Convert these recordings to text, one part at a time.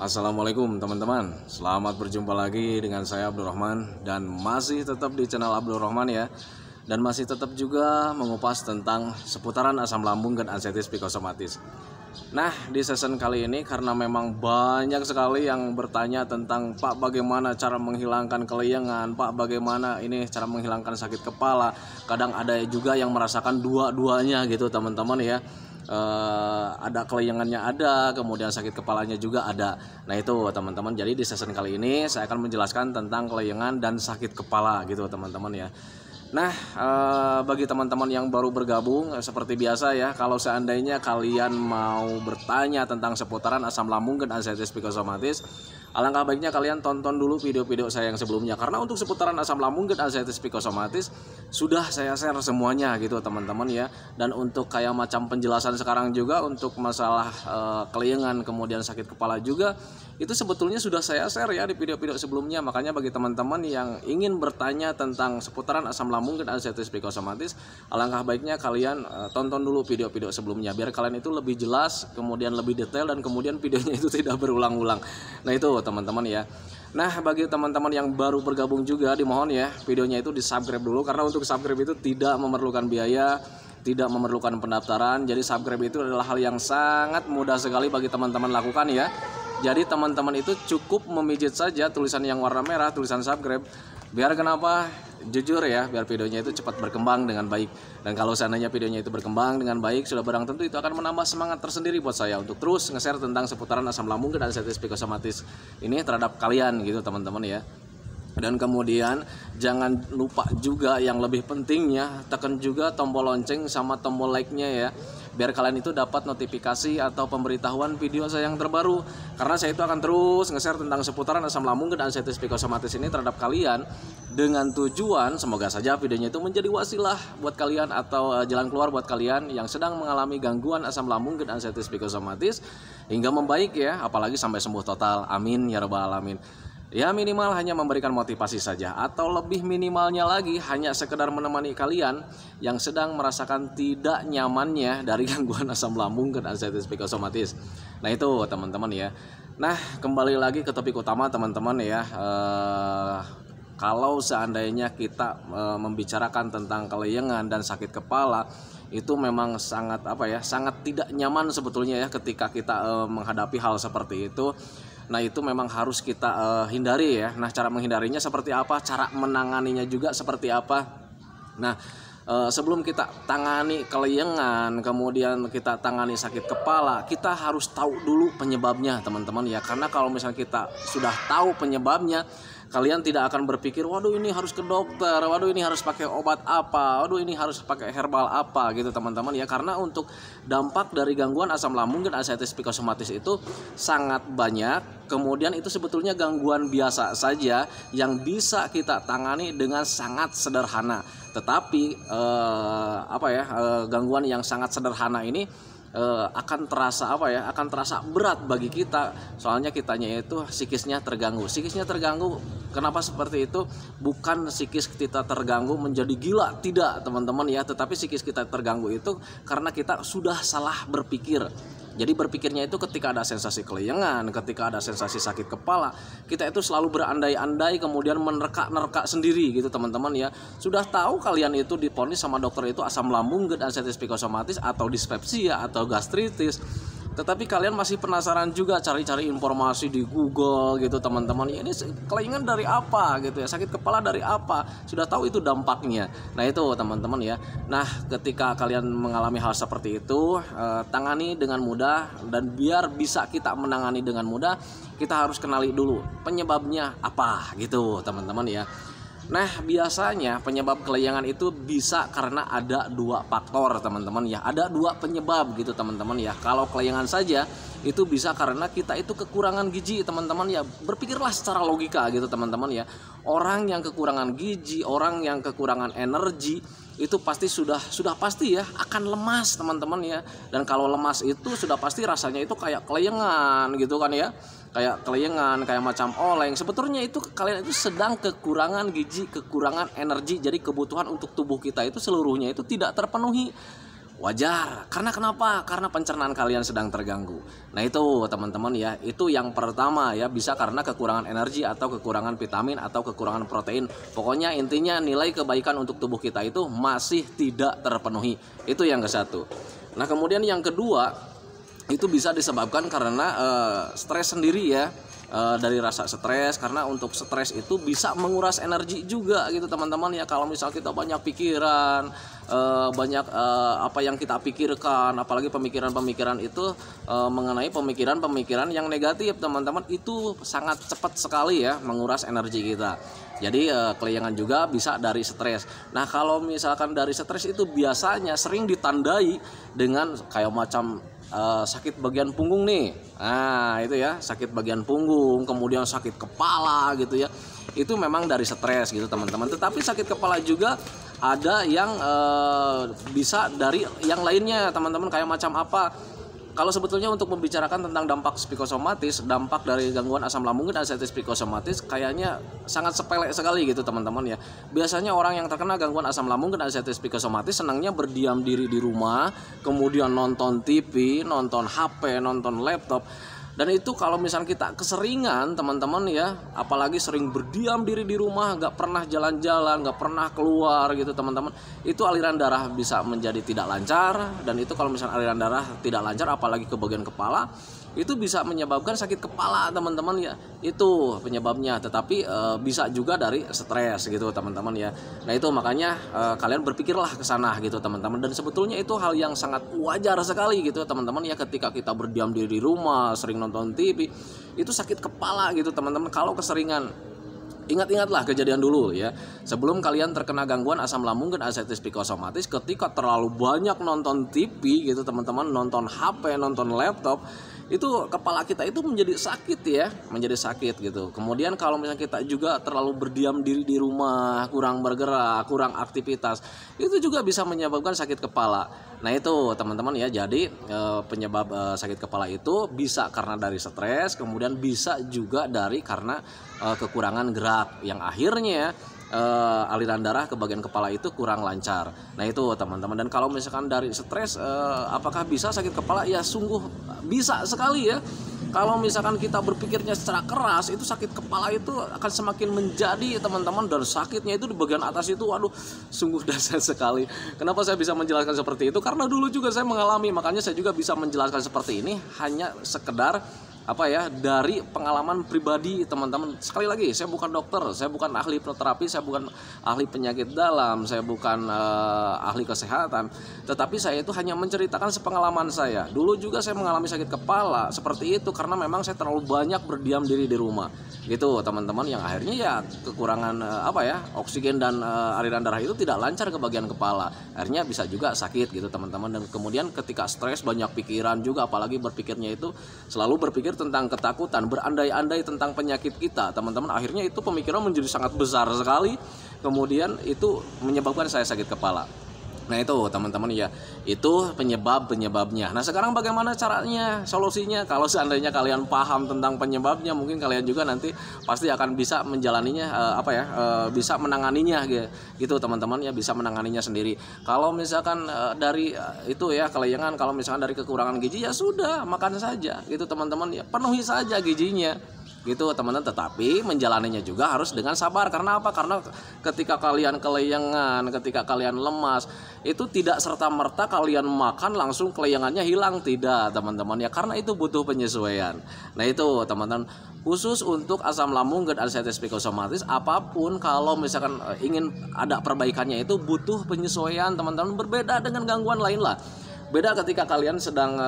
Assalamualaikum teman-teman, selamat berjumpa lagi dengan saya Abdul Rahman. Dan masih tetap di channel Abdul Rahman ya. Dan masih tetap juga mengupas tentang seputaran asam lambung dan anestesi psikosomatis. Nah, di season kali ini karena memang banyak sekali yang bertanya tentang Pak bagaimana cara menghilangkan kelayangan, Pak bagaimana ini cara menghilangkan sakit kepala. Kadang ada juga yang merasakan dua-duanya gitu teman-teman ya. Ada kelayangannya ada, kemudian sakit kepalanya juga ada. Nah itu teman-teman, jadi di season kali ini saya akan menjelaskan tentang kelayangan dan sakit kepala gitu teman-teman ya. Nah, bagi teman-teman yang baru bergabung, seperti biasa ya, kalau seandainya kalian mau bertanya tentang seputaran asam lambung dan anestesi psikosomatis, alangkah baiknya kalian tonton dulu video-video saya yang sebelumnya. Karena untuk seputaran asam lambung dan anestesi psikosomatis sudah saya share semuanya gitu teman-teman ya. Dan untuk kayak macam penjelasan sekarang juga untuk masalah kelayangan kemudian sakit kepala juga, itu sebetulnya sudah saya share ya di video-video sebelumnya. Makanya bagi teman-teman yang ingin bertanya tentang seputaran asam lambung dan anestesi psikosomatis, alangkah baiknya kalian tonton dulu video-video sebelumnya biar kalian itu lebih jelas, kemudian lebih detail, dan kemudian videonya itu tidak berulang-ulang. Nah itu teman-teman ya. Nah bagi teman-teman yang baru bergabung juga, dimohon ya videonya itu di subscribe dulu, karena untuk subscribe itu tidak memerlukan biaya, tidak memerlukan pendaftaran. Jadi subscribe itu adalah hal yang sangat mudah sekali bagi teman-teman lakukan ya. Jadi teman-teman itu cukup memijit saja tulisan yang warna merah, tulisan subscribe. Biar kenapa? Jujur ya, biar videonya itu cepat berkembang dengan baik. Dan kalau seandainya videonya itu berkembang dengan baik, sudah barang tentu itu akan menambah semangat tersendiri buat saya untuk terus nge-share tentang seputaran asam lambung dan anestesi psikosomatis ini terhadap kalian gitu teman-teman ya. Dan kemudian jangan lupa juga yang lebih pentingnya, tekan juga tombol lonceng sama tombol like-nya ya, biar kalian itu dapat notifikasi atau pemberitahuan video saya yang terbaru. Karena saya itu akan terus nge-share tentang seputaran asam lambung dan anestesi psikosomatis ini terhadap kalian, dengan tujuan semoga saja videonya itu menjadi wasilah buat kalian atau jalan keluar buat kalian yang sedang mengalami gangguan asam lambung dan anestesi psikosomatis hingga membaik ya, apalagi sampai sembuh total. Amin ya rabbal alamin. Ya minimal hanya memberikan motivasi saja, atau lebih minimalnya lagi hanya sekedar menemani kalian yang sedang merasakan tidak nyamannya dari gangguan asam lambung dan anestesi psikosomatis. Nah itu teman-teman ya. Nah kembali lagi ke topik utama teman-teman ya. Kalau seandainya kita membicarakan tentang kelayangan dan sakit kepala, itu memang sangat sangat tidak nyaman sebetulnya ya ketika kita menghadapi hal seperti itu. Nah itu memang harus kita hindari ya. Nah cara menghindarinya seperti apa, cara menanganinya juga seperti apa. Nah sebelum kita tangani kelayangan, kemudian kita tangani sakit kepala, kita harus tahu dulu penyebabnya teman-teman ya. Karena kalau misalnya kita sudah tahu penyebabnya, kalian tidak akan berpikir, waduh ini harus ke dokter, waduh ini harus pakai obat apa, waduh ini harus pakai herbal apa gitu teman-teman ya. Karena untuk dampak dari gangguan asam lambung dan anestesi psikosomatis itu sangat banyak. Kemudian itu sebetulnya gangguan biasa saja yang bisa kita tangani dengan sangat sederhana. Tetapi gangguan yang sangat sederhana ini akan terasa akan terasa berat bagi kita. Soalnya kitanya itu psikisnya terganggu. Kenapa seperti itu? Bukan psikis kita terganggu menjadi gila, tidak teman-teman ya. Tetapi psikis kita terganggu itu karena kita sudah salah berpikir. Jadi berpikirnya itu ketika ada sensasi kelayangan, ketika ada sensasi sakit kepala, kita itu selalu berandai-andai, kemudian menerka-nerka sendiri gitu teman-teman ya. Sudah tahu kalian itu divonis sama dokter itu asam lambung dan anestesi psikosomatis atau dispepsia atau gastritis, tetapi kalian masih penasaran juga cari-cari informasi di Google gitu teman-teman. Ya, ini kelayangan dari apa gitu ya, sakit kepala dari apa, sudah tahu itu dampaknya. Nah itu teman-teman ya. Nah ketika kalian mengalami hal seperti itu, tangani dengan mudah. Dan biar bisa kita menangani dengan mudah, kita harus kenali dulu penyebabnya apa gitu teman-teman ya. Nah biasanya penyebab kelayangan itu bisa karena ada dua faktor teman-teman ya. Ada dua penyebab gitu teman-teman ya. Kalau kelayangan saja itu bisa karena kita itu kekurangan gizi teman-teman ya. Berpikirlah secara logika gitu teman-teman ya. Orang yang kekurangan gizi, orang yang kekurangan energi itu pasti sudah pasti ya akan lemas teman-teman ya. Dan kalau lemas itu sudah pasti rasanya itu kayak kelayangan gitu kan ya. Kayak kelayangan, kayak macam oleng. Sebetulnya itu kalian itu sedang kekurangan gizi, kekurangan energi. Jadi kebutuhan untuk tubuh kita itu seluruhnya itu tidak terpenuhi. wajar. Karena kenapa? Karena pencernaan kalian sedang terganggu. Nah itu teman-teman ya, itu yang pertama ya, bisa karena kekurangan energi atau kekurangan vitamin atau kekurangan protein. Pokoknya intinya nilai kebaikan untuk tubuh kita itu masih tidak terpenuhi. Itu yang ke satu. Nah kemudian yang kedua, itu bisa disebabkan karena stres sendiri ya. Dari rasa stres, karena untuk stres itu bisa menguras energi juga gitu teman-teman ya. Kalau misal kita banyak pikiran, banyak apa yang kita pikirkan, apalagi pemikiran-pemikiran itu mengenai pemikiran-pemikiran yang negatif teman-teman, itu sangat cepat sekali ya menguras energi kita. Jadi kelayangan juga bisa dari stres. Nah kalau misalkan dari stres itu biasanya sering ditandai dengan kayak macam sakit bagian punggung nih. Nah itu ya, sakit bagian punggung, kemudian sakit kepala gitu ya. Itu memang dari stres gitu teman-teman. Tetapi sakit kepala juga ada yang bisa dari yang lainnya teman-teman. Kayak macam apa? Kalau sebetulnya untuk membicarakan tentang dampak psikosomatis, dampak dari gangguan asam lambung dan anxiety psikosomatis kayaknya sangat sepele sekali gitu teman-teman ya. Biasanya orang yang terkena gangguan asam lambung dan anxiety psikosomatis senangnya berdiam diri di rumah, kemudian nonton TV, nonton HP, nonton laptop. Dan itu kalau misalnya kita keseringan teman-teman ya, apalagi sering berdiam diri di rumah, nggak pernah jalan-jalan, nggak pernah keluar gitu teman-teman, itu aliran darah bisa menjadi tidak lancar. Dan itu kalau misalnya aliran darah tidak lancar, apalagi ke bagian kepala, itu bisa menyebabkan sakit kepala teman-teman ya. Itu penyebabnya. Tetapi bisa juga dari stres gitu teman-teman ya. Nah itu makanya kalian berpikirlah ke sana gitu teman-teman. Dan sebetulnya itu hal yang sangat wajar sekali gitu teman-teman ya, ketika kita berdiam diri di rumah, sering nonton TV, itu sakit kepala gitu teman-teman kalau keseringan. Ingat-ingatlah kejadian dulu ya, sebelum kalian terkena gangguan asam lambung dan anxiety psikosomatis, ketika terlalu banyak nonton TV gitu teman-teman, nonton HP, nonton laptop, itu kepala kita itu menjadi sakit ya, menjadi sakit gitu. Kemudian kalau misalnya kita juga terlalu berdiam diri di rumah, kurang bergerak, kurang aktivitas, itu juga bisa menyebabkan sakit kepala. Nah itu teman-teman ya, jadi penyebab sakit kepala itu bisa karena dari stres, kemudian bisa juga dari karena kekurangan gerak yang akhirnya aliran darah ke bagian kepala itu kurang lancar. Nah itu teman-teman. Dan kalau misalkan dari stres apakah bisa sakit kepala? Ya sungguh bisa sekali ya. Kalau misalkan kita berpikirnya secara keras, itu sakit kepala itu akan semakin menjadi teman-teman. Dan sakitnya itu di bagian atas itu, waduh, sungguh dahsyat sekali. Kenapa saya bisa menjelaskan seperti itu? Karena dulu juga saya mengalami, makanya saya juga bisa menjelaskan seperti ini. Hanya sekedar apa ya, dari pengalaman pribadi teman-teman. Sekali lagi, saya bukan dokter, saya bukan ahli hipnoterapi, saya bukan ahli penyakit dalam, saya bukan ahli kesehatan, tetapi saya itu hanya menceritakan sepengalaman saya. Dulu juga saya mengalami sakit kepala seperti itu karena memang saya terlalu banyak berdiam diri di rumah gitu teman-teman, yang akhirnya ya kekurangan oksigen dan aliran darah itu tidak lancar ke bagian kepala, akhirnya bisa juga sakit gitu teman-teman. Dan kemudian ketika stres, banyak pikiran juga, apalagi berpikirnya itu selalu berpikir tentang ketakutan, berandai-andai tentang penyakit kita teman-teman, akhirnya itu pemikiran menjadi sangat besar sekali, kemudian itu menyebabkan saya sakit kepala. Nah itu teman-teman ya, itu penyebabnya. Nah sekarang bagaimana caranya, solusinya? Kalau seandainya kalian paham tentang penyebabnya, mungkin kalian juga nanti pasti akan bisa menjalaninya, bisa menanganinya gitu teman-teman ya, bisa menanganinya sendiri. Kalau misalkan dari itu ya kelayangan, kalau misalkan dari kekurangan gizi, ya sudah makan saja gitu teman-teman ya, penuhi saja gizinya gitu teman-teman, tetapi menjalaninya juga harus dengan sabar. Karena apa? Karena ketika kalian kelayangan, ketika kalian lemas, itu tidak serta-merta kalian makan langsung kelayangannya hilang, tidak teman-teman ya, karena itu butuh penyesuaian. Nah itu teman-teman, khusus untuk asam lambung dan anxiety psikosomatis, apapun kalau misalkan ingin ada perbaikannya itu butuh penyesuaian teman-teman, berbeda dengan gangguan lain lah. Beda ketika kalian sedang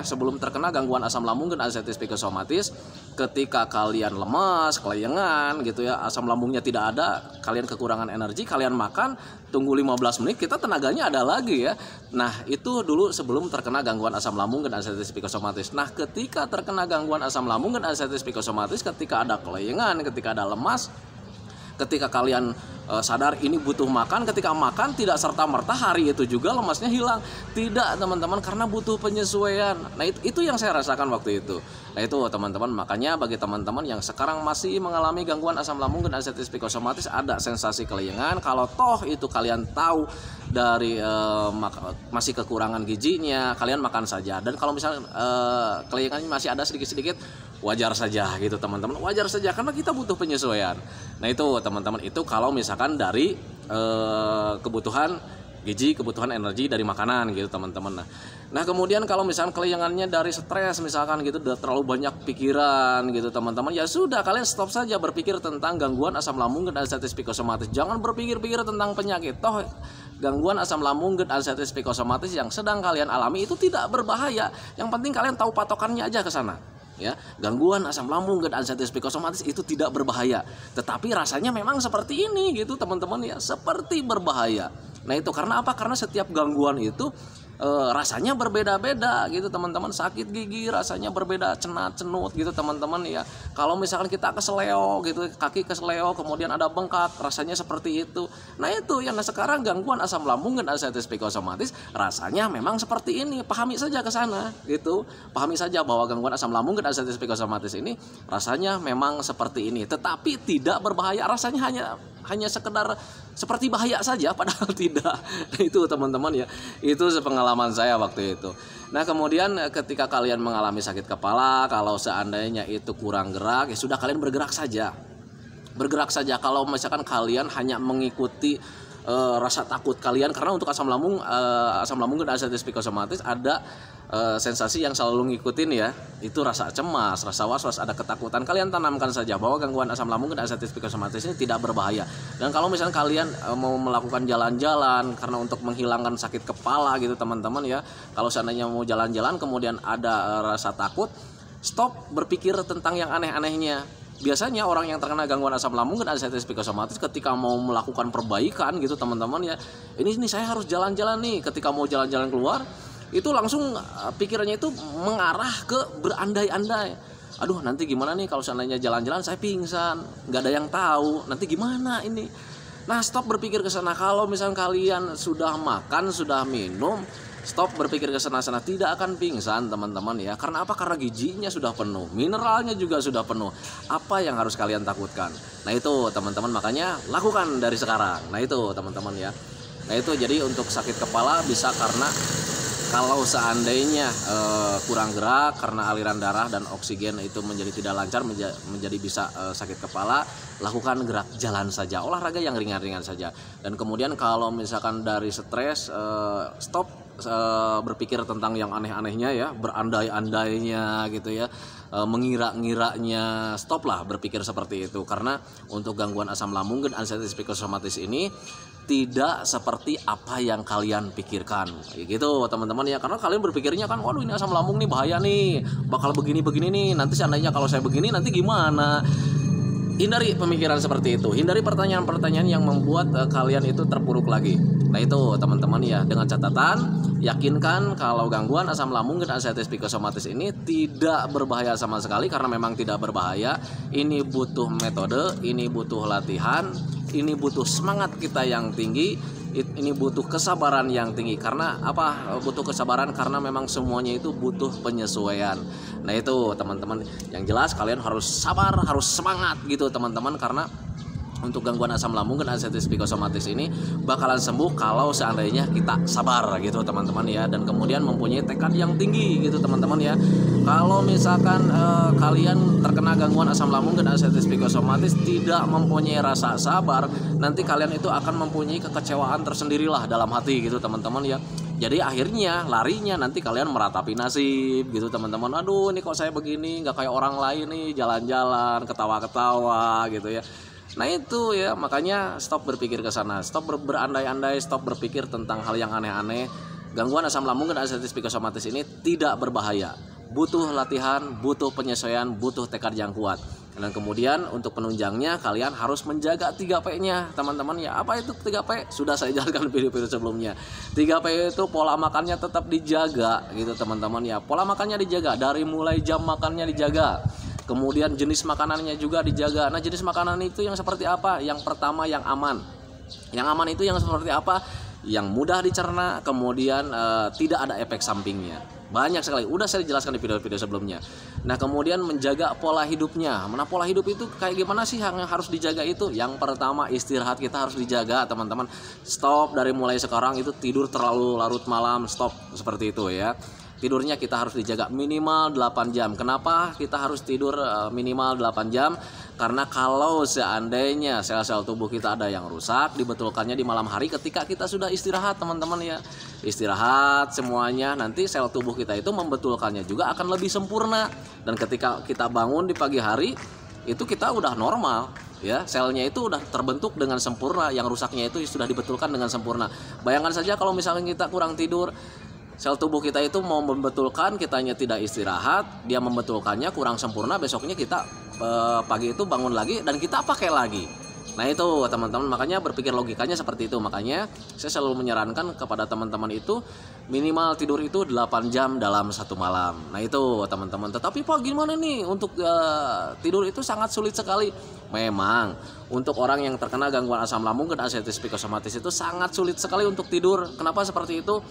sebelum terkena gangguan asam lambung dan anxiety psikosomatis, ketika kalian lemas, kelayangan gitu ya, asam lambungnya tidak ada, kalian kekurangan energi, kalian makan, tunggu 15 menit, kita tenaganya ada lagi ya. Nah itu dulu sebelum terkena gangguan asam lambung dan anxiety psikosomatis. Nah ketika terkena gangguan asam lambung dan anxiety psikosomatis, ketika ada kelayangan, ketika ada lemas, ketika kalian sadar ini butuh makan, ketika makan tidak serta-merta hari itu juga lemasnya hilang, tidak teman-teman, karena butuh penyesuaian. Nah itu yang saya rasakan waktu itu. Nah itu teman-teman, makanya bagi teman-teman yang sekarang masih mengalami gangguan asam lambung dan anxiety psikosomatis, ada sensasi kelayangan, kalau toh itu kalian tahu dari masih kekurangan gizinya, kalian makan saja. Dan kalau misalnya kalian masih ada sedikit-sedikit, wajar saja gitu teman-teman, wajar saja karena kita butuh penyesuaian. Nah itu teman-teman, itu kalau misalkan dari kebutuhan gizi, kebutuhan energi dari makanan gitu teman-teman. Nah kemudian kalau misalkan kelayangannya dari stres misalkan gitu, udah terlalu banyak pikiran gitu teman-teman, ya sudah, kalian stop saja berpikir tentang gangguan asam lambung dan anxiety psikosomatis. Jangan berpikir-pikir tentang penyakit. Toh gangguan asam lambung dan anxiety psikosomatis yang sedang kalian alami itu tidak berbahaya. Yang penting kalian tahu patokannya aja ke sana. Ya, gangguan asam lambung dan anxiety psikosomatis itu tidak berbahaya, tetapi rasanya memang seperti ini gitu teman-teman ya, seperti berbahaya. Nah itu karena apa? Karena setiap gangguan itu rasanya berbeda-beda gitu teman-teman. Sakit gigi rasanya berbeda, cenut gitu teman-teman ya. Kalau misalkan kita keseleo gitu, kaki keseleo kemudian ada bengkak, rasanya seperti itu. Nah itu yang sekarang gangguan asam lambung dan anxiety psikosomatis rasanya memang seperti ini. Pahami saja ke sana gitu. Pahami saja bahwa gangguan asam lambung dan anxiety psikosomatis ini rasanya memang seperti ini, tetapi tidak berbahaya. Rasanya hanya sekedar seperti bahaya saja, padahal tidak. Nah, itu teman-teman ya, itu sepengalaman saya waktu itu. Nah kemudian ketika kalian mengalami sakit kepala, kalau seandainya itu kurang gerak, ya sudah, kalian bergerak saja. Bergerak saja. Kalau misalkan kalian hanya mengikuti rasa takut kalian, karena untuk asam lambung dan anxiety psikosomatis ada sensasi yang selalu ngikutin ya, itu rasa cemas, rasa was-was, ada ketakutan. Kalian tanamkan saja bahwa gangguan asam lambung dan anxiety psikosomatis ini tidak berbahaya. Dan kalau misalnya kalian mau melakukan jalan-jalan karena untuk menghilangkan sakit kepala gitu teman-teman ya, kalau seandainya mau jalan-jalan kemudian ada rasa takut, stop berpikir tentang yang aneh-anehnya. Biasanya orang yang terkena gangguan asam lambung dan anxiety psikosomatis ketika mau melakukan perbaikan gitu teman-teman ya, ini saya harus jalan-jalan nih. Ketika mau jalan-jalan keluar, itu langsung pikirannya itu mengarah ke berandai-andai. Aduh, nanti gimana nih kalau seandainya jalan-jalan saya pingsan, nggak ada yang tahu, nanti gimana ini. Nah stop berpikir ke sana. Kalau misalnya kalian sudah makan, sudah minum, stop berpikir ke sana-sana, tidak akan pingsan teman-teman ya. Karena apa? Karena gizinya sudah penuh, mineralnya juga sudah penuh. Apa yang harus kalian takutkan? Nah itu teman-teman, makanya lakukan dari sekarang. Nah itu teman-teman ya. Nah itu jadi untuk sakit kepala bisa karena kalau seandainya kurang gerak karena aliran darah dan oksigen itu menjadi tidak lancar, menjadi bisa sakit kepala, lakukan gerak jalan saja, olahraga yang ringan-ringan saja. Dan kemudian kalau misalkan dari stres, stop berpikir tentang yang aneh-anehnya ya, berandai-andainya gitu ya, mengira-ngiranya. Stoplah berpikir seperti itu, karena untuk gangguan asam lambung dan anxiety psikosomatis ini tidak seperti apa yang kalian pikirkan gitu teman-teman ya. Karena kalian berpikirnya kan, waduh ini asam lambung nih bahaya nih, bakal begini-begini nih, nanti seandainya kalau saya begini nanti gimana. Hindari pemikiran seperti itu, hindari pertanyaan-pertanyaan yang membuat kalian itu terpuruk lagi. Nah itu teman-teman ya, dengan catatan yakinkan kalau gangguan asam lambung dan anxiety psikosomatis ini tidak berbahaya sama sekali, karena memang tidak berbahaya. Ini butuh metode, ini butuh latihan, ini butuh semangat kita yang tinggi, ini butuh kesabaran yang tinggi. Karena apa butuh kesabaran? Karena memang semuanya itu butuh penyesuaian. Nah itu teman-teman, yang jelas kalian harus sabar, harus semangat gitu teman-teman, karena untuk gangguan asam lambung dan anxiety psikosomatis ini bakalan sembuh kalau seandainya kita sabar gitu teman-teman ya, dan kemudian mempunyai tekad yang tinggi gitu teman-teman ya. Kalau misalkan kalian terkena gangguan asam lambung dan anxiety psikosomatis tidak mempunyai rasa sabar, nanti kalian itu akan mempunyai kekecewaan tersendirilah dalam hati gitu teman-teman ya. Jadi akhirnya larinya nanti kalian meratapi nasib gitu teman-teman. Aduh ini kok saya begini, nggak kayak orang lain nih, jalan-jalan ketawa-ketawa gitu ya. Nah itu ya, makanya stop berpikir ke sana, stop berandai-andai, stop berpikir tentang hal yang aneh-aneh. Gangguan asam lambung dan anxiety psikosomatis ini tidak berbahaya. Butuh latihan, butuh penyesuaian, butuh tekad yang kuat. Dan kemudian untuk penunjangnya kalian harus menjaga 3P-nya teman-teman ya. Apa itu 3P? Sudah saya jelaskan video-video sebelumnya. 3P itu pola makannya tetap dijaga gitu teman-teman ya. Pola makannya dijaga, dari mulai jam makannya dijaga. Kemudian jenis makanannya juga dijaga. Nah jenis makanan itu yang seperti apa? Yang pertama yang aman. Yang aman itu yang seperti apa? Yang mudah dicerna, kemudian tidak ada efek sampingnya. Banyak sekali, udah saya jelaskan di video-video sebelumnya. Nah kemudian menjaga pola hidupnya. Nah pola hidup itu kayak gimana sih yang harus dijaga itu? Yang pertama istirahat kita harus dijaga teman-teman. Stop dari mulai sekarang itu tidur terlalu larut malam, stop seperti itu ya. Tidurnya kita harus dijaga minimal 8 jam. Kenapa kita harus tidur minimal 8 jam? Karena kalau seandainya sel-sel tubuh kita ada yang rusak, dibetulkannya di malam hari ketika kita sudah istirahat teman-teman ya. Istirahat semuanya, nanti sel tubuh kita itu membetulkannya juga akan lebih sempurna. Dan ketika kita bangun di pagi hari, itu kita udah normal ya, selnya itu udah terbentuk dengan sempurna, yang rusaknya itu sudah dibetulkan dengan sempurna. Bayangkan saja kalau misalnya kita kurang tidur, sel tubuh kita itu mau membetulkan, kitanya tidak istirahat, dia membetulkannya kurang sempurna, besoknya kita pagi itu bangun lagi dan kita pakai lagi. Nah itu teman-teman, makanya berpikir logikanya seperti itu. Makanya saya selalu menyarankan kepada teman-teman itu minimal tidur itu 8 jam dalam satu malam. Nah itu teman-teman. Tetapi Pak gimana nih untuk tidur itu sangat sulit sekali. Memang untuk orang yang terkena gangguan asam lambung dan ascites psikosomatis itu sangat sulit sekali untuk tidur. Kenapa seperti itu?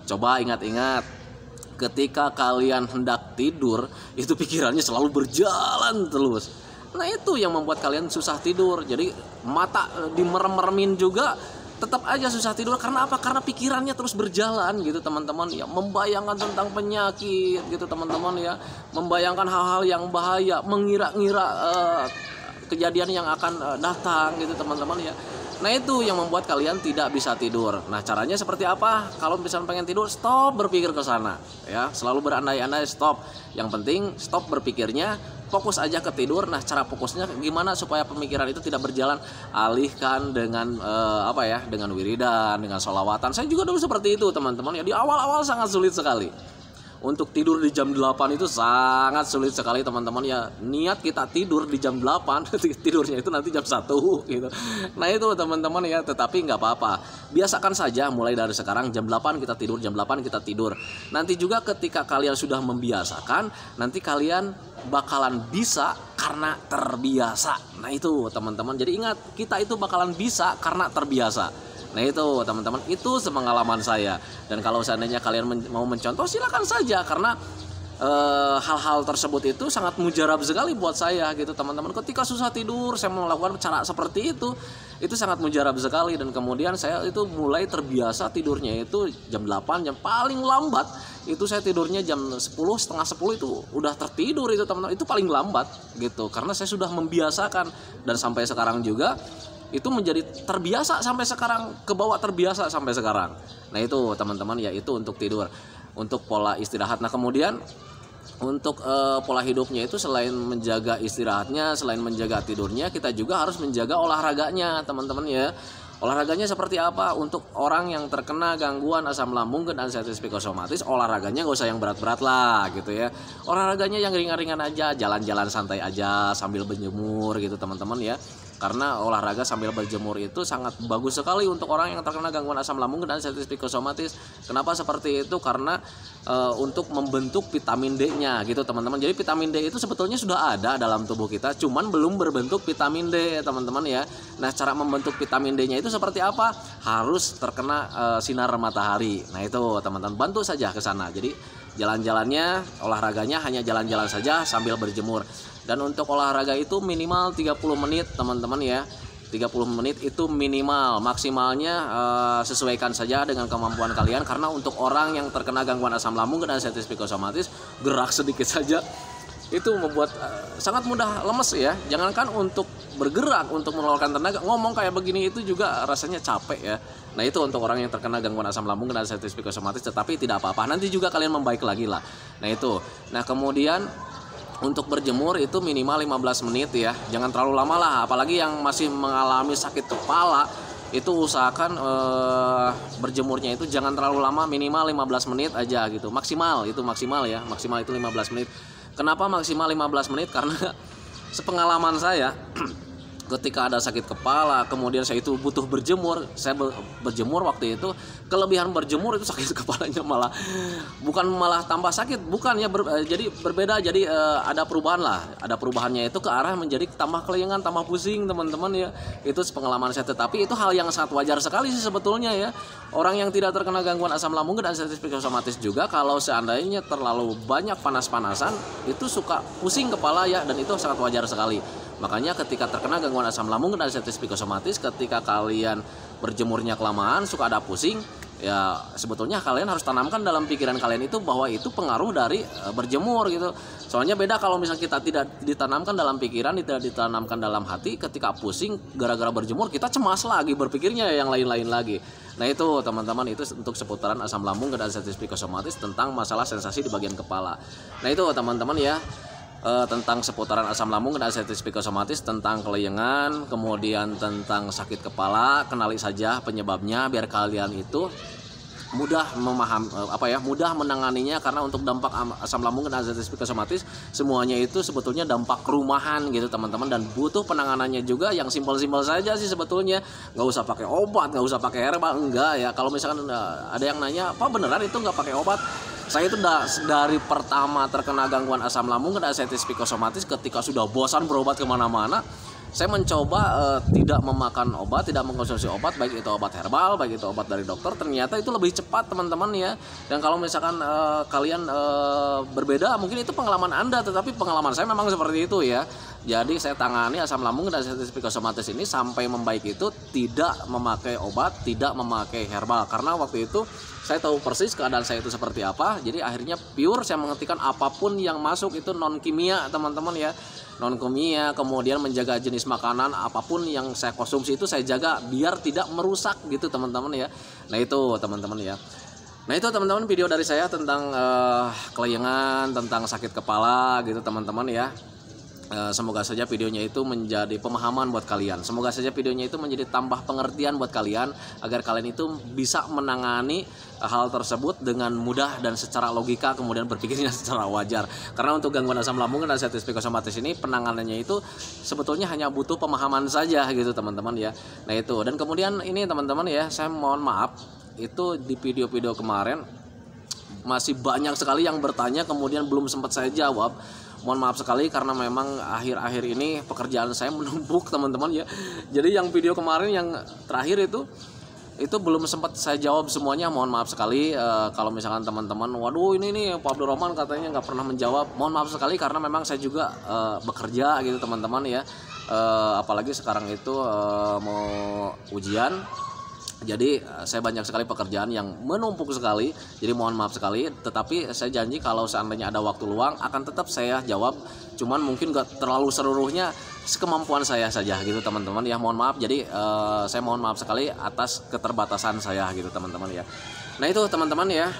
Coba ingat-ingat, ketika kalian hendak tidur, itu pikirannya selalu berjalan terus. Nah itu yang membuat kalian susah tidur. Jadi mata dimerem-meremin juga tetap aja susah tidur. Karena apa? Karena pikirannya terus berjalan gitu teman-teman ya. Membayangkan tentang penyakit gitu teman-teman ya. Membayangkan hal-hal yang bahaya, mengira-ngira kejadian yang akan datang gitu teman-teman ya. Nah itu yang membuat kalian tidak bisa tidur. Nah caranya seperti apa? Kalau misalnya pengen tidur, stop berpikir ke sana ya. Selalu berandai-andai, stop. Yang penting stop berpikirnya, fokus aja ke tidur. Nah cara fokusnya gimana supaya pemikiran itu tidak berjalan? Alihkan dengan dengan wiridan, dengan sholawatan. Saya juga dulu seperti itu teman-teman ya. Di awal-awal sangat sulit sekali. Untuk tidur di jam 8 itu sangat sulit sekali teman-teman ya. Niat kita tidur di jam 8, tidurnya itu nanti jam 1 gitu. Nah itu teman-teman ya, tetapi nggak apa-apa. Biasakan saja mulai dari sekarang jam 8 kita tidur, jam 8 kita tidur. Nanti juga ketika kalian sudah membiasakan, nanti kalian bakalan bisa karena terbiasa. Nah itu teman-teman, jadi ingat, kita itu bakalan bisa karena terbiasa. Nah itu teman-teman, itu sepengalaman saya. Dan kalau seandainya kalian mau mencontoh, silakan saja. Karena hal-hal tersebut itu sangat mujarab sekali buat saya gitu teman-teman. Ketika susah tidur, saya melakukan cara seperti itu sangat mujarab sekali. Dan kemudian saya itu mulai terbiasa tidurnya itu jam 8, jam paling lambat itu saya tidurnya jam 10, setengah 10 itu udah tertidur itu teman-teman. Itu paling lambat gitu, karena saya sudah membiasakan. Dan sampai sekarang juga itu menjadi terbiasa sampai sekarang, kebawa terbiasa sampai sekarang. Nah itu teman-teman ya, itu untuk tidur, untuk pola istirahat. Nah kemudian untuk pola hidupnya itu selain menjaga istirahatnya, selain menjaga tidurnya, kita juga harus menjaga olahraganya teman-teman ya. Olahraganya seperti apa? Untuk orang yang terkena gangguan asam lambung dan ascites psikosomatis, olahraganya gak usah yang berat-berat lah gitu ya. Olahraganya yang ringan-ringan aja, jalan-jalan santai aja sambil berjemur gitu teman-teman ya. Karena olahraga sambil berjemur itu sangat bagus sekali untuk orang yang terkena gangguan asam lambung dan ascites psikosomatis. Kenapa seperti itu? Karena untuk membentuk vitamin D-nya gitu teman-teman. Jadi vitamin D itu sebetulnya sudah ada dalam tubuh kita, cuman belum berbentuk vitamin D teman-teman ya. Nah cara membentuk vitamin D-nya itu seperti apa? Harus terkena sinar matahari. Nah itu teman-teman, bantu saja ke sana. Jadi jalan-jalannya, olahraganya hanya jalan-jalan saja sambil berjemur. Dan untuk olahraga itu minimal 30 menit teman-teman ya. 30 menit itu minimal, maksimalnya sesuaikan saja dengan kemampuan kalian. Karena untuk orang yang terkena gangguan asam lambung dan ascites psikosomatis, gerak sedikit saja itu membuat sangat mudah lemes ya. Jangankan untuk bergerak, untuk mengeluarkan tenaga, ngomong kayak begini itu juga rasanya capek ya. Nah itu untuk orang yang terkena gangguan asam lambung dan ascites psikosomatis, tetapi tidak apa-apa, nanti juga kalian membaik lagi lah. Nah itu, nah kemudian untuk berjemur itu minimal 15 menit ya. Jangan terlalu lama lah, apalagi yang masih mengalami sakit kepala, itu usahakan berjemurnya itu jangan terlalu lama, minimal 15 menit aja gitu. Maksimal itu ya, maksimal itu 15 menit. Kenapa maksimal 15 menit? Karena sepengalaman saya ketika ada sakit kepala, kemudian saya itu butuh berjemur. Saya berjemur waktu itu kelebihan berjemur itu sakit kepalanya malah tambah sakit, bukan ya, jadi berbeda. Jadi ada perubahan lah, ada perubahannya itu ke arah menjadi tambah kelayangan, tambah pusing teman-teman ya. Itu pengalaman saya, tetapi itu hal yang sangat wajar sekali sih sebetulnya ya. Orang yang tidak terkena gangguan asam lambung dan anestesi psikosomatis juga kalau seandainya terlalu banyak panas-panasan itu suka pusing kepala ya, dan itu sangat wajar sekali. Makanya ketika terkena gangguan asam lambung dan anestesi psikosomatis, ketika kalian berjemurnya kelamaan suka ada pusing, ya sebetulnya kalian harus tanamkan dalam pikiran kalian itu bahwa itu pengaruh dari berjemur gitu. Soalnya beda kalau misalnya kita tidak ditanamkan dalam pikiran, tidak ditanamkan dalam hati, ketika pusing gara-gara berjemur kita cemas lagi berpikirnya yang lain-lain lagi. Nah itu teman-teman, itu untuk seputaran asam lambung dan anestesi psikosomatis tentang masalah sensasi di bagian kepala. Nah itu teman-teman ya, tentang seputaran asam lambung dan anestesi psikosomatis, tentang kelayangan, kemudian tentang sakit kepala. Kenali saja penyebabnya biar kalian itu mudah mudah menanganinya, karena untuk dampak asam lambung dan anestesi psikosomatis semuanya itu sebetulnya dampak rumahan gitu teman-teman, dan butuh penanganannya juga yang simpel-simpel saja sih sebetulnya. Nggak usah pakai obat, nggak usah pakai herbal, enggak ya. Kalau misalkan ada yang nanya, apa beneran itu nggak pakai obat? Saya itu dari pertama terkena gangguan asam lambung dan anestesi psikosomatis, ketika sudah bosan berobat kemana-mana, saya mencoba tidak memakan obat, tidak mengkonsumsi obat, baik itu obat herbal, baik itu obat dari dokter. Ternyata itu lebih cepat teman-teman ya. Dan kalau misalkan kalian berbeda, mungkin itu pengalaman Anda, tetapi pengalaman saya memang seperti itu ya. Jadi saya tangani asam lambung dan anestesi psikosomatis ini sampai membaik itu tidak memakai obat, tidak memakai herbal, karena waktu itu saya tahu persis keadaan saya itu seperti apa. Jadi akhirnya pure saya menghentikan apapun yang masuk itu non kimia teman-teman ya, non kimia. Kemudian menjaga jenis makanan apapun yang saya konsumsi itu saya jaga biar tidak merusak gitu teman-teman ya. Nah itu teman-teman ya. Nah itu teman-teman video dari saya tentang kelayangan, tentang sakit kepala gitu teman-teman ya. Semoga saja videonya itu menjadi pemahaman buat kalian. Semoga saja videonya itu menjadi tambah pengertian buat kalian, agar kalian itu bisa menangani hal tersebut dengan mudah dan secara logika, kemudian berpikirnya secara wajar. Karena untuk gangguan asam lambung dan anestesi psikosomatis ini penanganannya itu sebetulnya hanya butuh pemahaman saja gitu teman-teman ya. Nah itu, dan kemudian ini teman-teman ya, saya mohon maaf itu di video-video kemarin masih banyak sekali yang bertanya kemudian belum sempat saya jawab. Mohon maaf sekali karena memang akhir-akhir ini pekerjaan saya menumpuk teman-teman ya. Jadi yang video kemarin yang terakhir itu belum sempat saya jawab semuanya. Mohon maaf sekali kalau misalkan teman-teman, waduh ini nih Pak Abdurrahman katanya nggak pernah menjawab. Mohon maaf sekali karena memang saya juga bekerja gitu teman-teman ya. Apalagi sekarang itu mau ujian. Jadi saya banyak sekali pekerjaan yang menumpuk sekali. Jadi mohon maaf sekali. Tetapi saya janji kalau seandainya ada waktu luang akan tetap saya jawab. Cuman mungkin gak terlalu seluruhnya, sekemampuan saya saja gitu teman-teman ya. Mohon maaf. Jadi saya mohon maaf sekali atas keterbatasan saya gitu teman-teman ya. Nah itu teman-teman ya,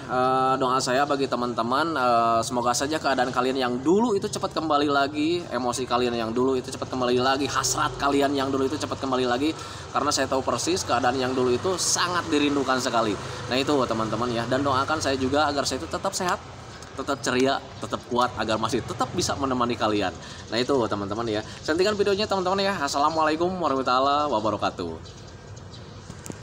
doa saya bagi teman-teman, semoga saja keadaan kalian yang dulu itu cepat kembali lagi, emosi kalian yang dulu itu cepat kembali lagi, hasrat kalian yang dulu itu cepat kembali lagi, karena saya tahu persis keadaan yang dulu itu sangat dirindukan sekali. Nah itu teman-teman ya, dan doakan saya juga agar saya itu tetap sehat, tetap ceria, tetap kuat, agar masih tetap bisa menemani kalian. Nah itu teman-teman ya, hentikan videonya teman-teman ya. Assalamualaikum warahmatullahi wabarakatuh.